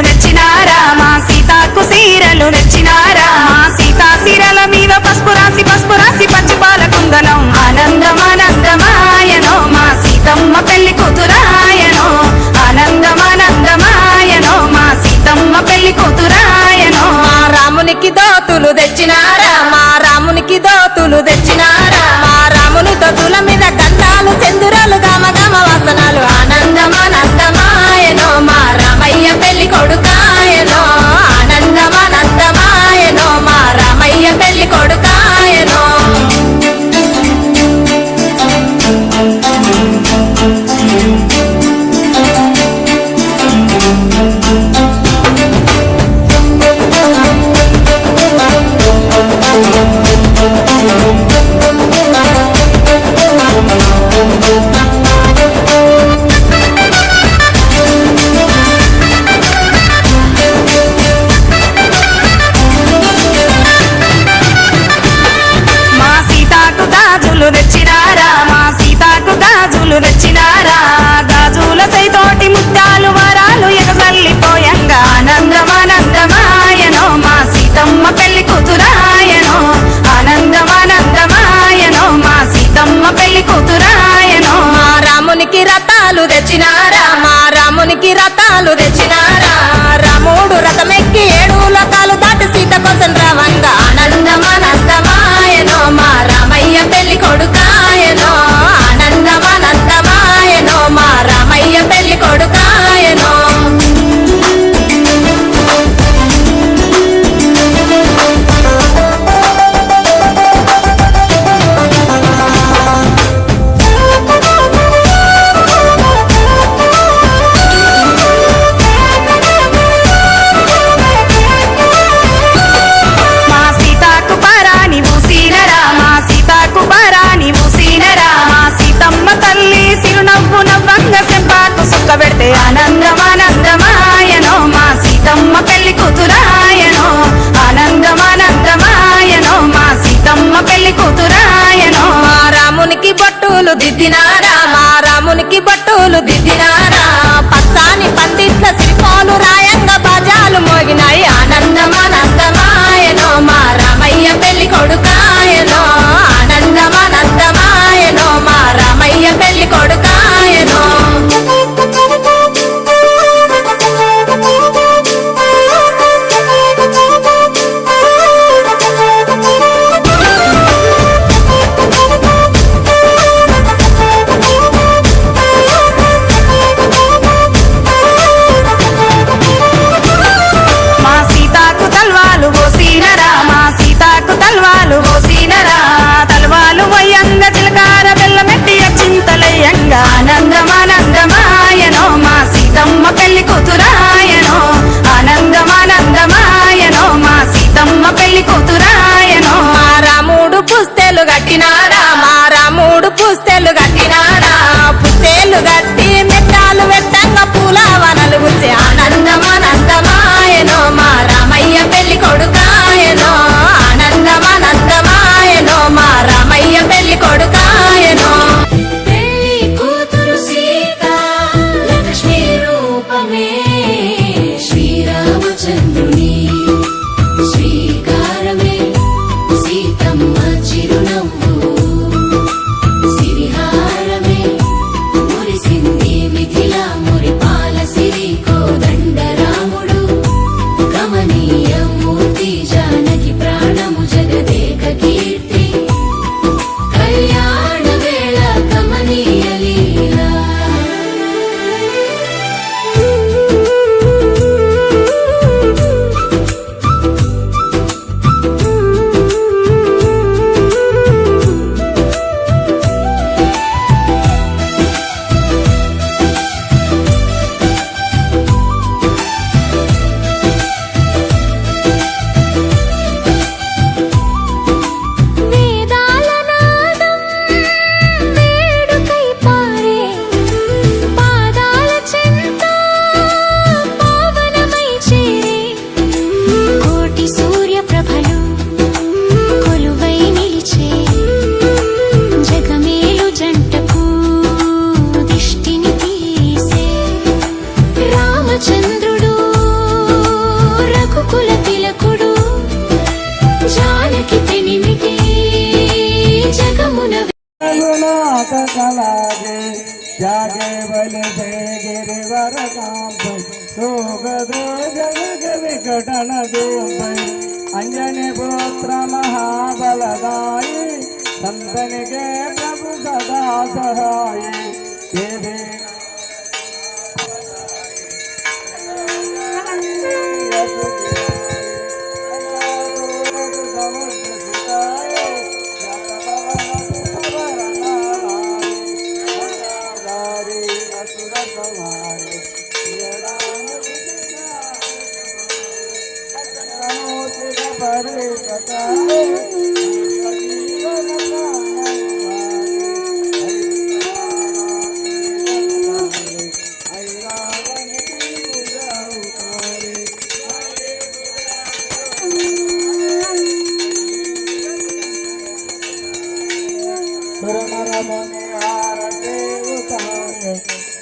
తెచ్చినారా మా సీతాకు సీరలు తెచ్చినారా మా సీతా సీరల మీద పసుపు రాసి పచ్చిపాల కుందనం ఆనందమానందమాయనో మా సీతమ్మ పెళ్లి కూతురాయనో ఆనందమానందమాయనో మా సీతమ్మ పెళ్లి కూతురాయనో మా రామునికి దోతులు తెచ్చినారా మా రామునికి దోతులు తెచ్చినారా మా రాముని దోతుల మీద గంధాలు చందురాలు గమ గమ వాసనాలు ఆనందమానందమాయనో మా రామయ్య పెళ్లి కొడుకాయనో ఆనందమానందమాయనో మా రామయ్య పెళ్లి కొడుకాయనో తెచ్చినారా మా సీతాకు గాజులు తెచ్చినారా గాజుల సైతోటి ముత్యాలు వరాలు ఎగసల్లిపోయంగా ఆనందమానందమాయనో మా సీతమ్మ పెళ్లి కూతురాయనో ఆనందమానందమాయనో మా సీతమ్మ పెళ్లి కూతురాయనో మా రామునికి రథాలు తెచ్చినారా మా రామునికి రథాలు తెచ్చినారా రాముడు రథమెక్కి 7 లోకాలు దాటి సీత కోసం రావంగా ఆనందమానందమాయనో మా రామయ్య పెళ్లి కొడుకాయనో ఆనందమానందమాయనో మా రామయ్య పెళ్లి కొడుకాయనో పెడితే ఆనందమానందమాయనో మా సీతమ్మ పెళ్లి కూతురాయనో ఆనందమానందమాయనో మా సీతమ్మ పెళ్లి కూతురాయనో మా రామునికి బొట్టులు దిద్దినారా మా రామునికి బొట్టులు దిద్దినారా పచ్చాని పందిట్ల శ్రీపాలు రాయంగా బాజాలు మోగినాయి ఆనందమానందమాయనో మా రామయ్య పెళ్లి కొడుకాయనో ఆనందమానందమాయనో మా రామయ్య పెళ్లి కొడుకాయనో తల్వాలు వయ్యంగ చిలకార బెల్లమెట్టి చింతలయ్యంగా ఆనందమానందమాయనో మా సీతమ్మ పెళ్లి కూతురాయనో ఆనందమానందమాయనో మా సీతమ్మ పెళ్లి కూతురాయనో మా రాముడు పుస్తెలు గట్టినారా మా రాముడు పుస్తెలు గట్టినారా పుస్తేలు గట్టి మెట్టాలు వెట్టంగా పూల వనలు గుచ్చి ఆనందమానందమాయనో మా రామయ్య పెళ్లి కొడుకాయనో ఆనందమానందమాయనో మా రామయ్య పెళ్లి కొడుకాయనో పెళ్లి కూతురు సీత లక్ష్మీ రూపమే శ్రీరామచంద్రుని శ్రీకారమే సీతమ్మ చిరునవ్వు సిరిహారమే మురిసింది మిథిలా మురిపాల సిరి కోదండ రాముడు గమనీయ మూర్తి జానకి ప్రాణము జగదేక కీర్తి కళ్యాణ వేళ కమనీయ లీలా చంద్రుడు रघुनाथ कलागे जागे बल से गिरिवर कांप शोक दो जग विकटन दूप अंजनी पुत्र महाबलदाई संतन के प्रभु सदा सहाय ये भी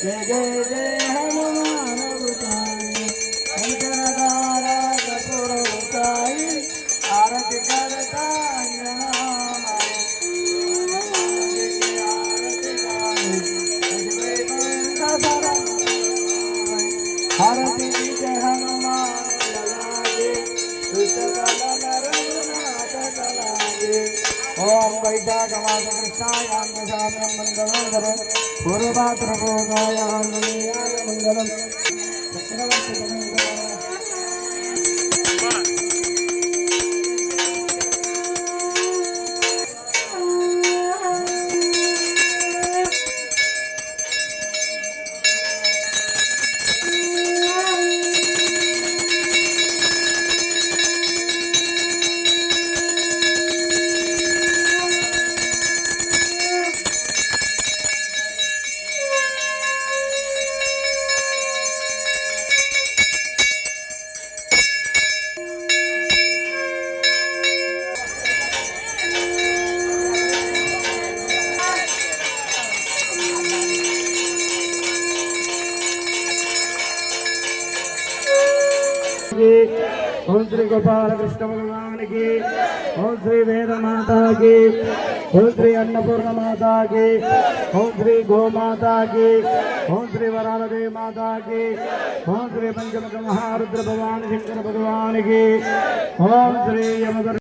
जय जय जय हनुमान उतारे शंकर कपूर उताई आरती करता आरती जय हनुमान ललागे ओम वैशाख मास कृष्णायां दशाभ्यं मंगलम पूर्वभाद्रपोदायां मंगलम ओम श्री गोपाल कृष्ण भगवान की ओम श्री वेद माता की ओम श्री अन्नपूर्ण माता की ओम श्री गो माता की ओम श्री वरालदेव माता की ओम श्री पंचमुख महारुद्र भगवान शंकर भगवान की ओम श्री यमधर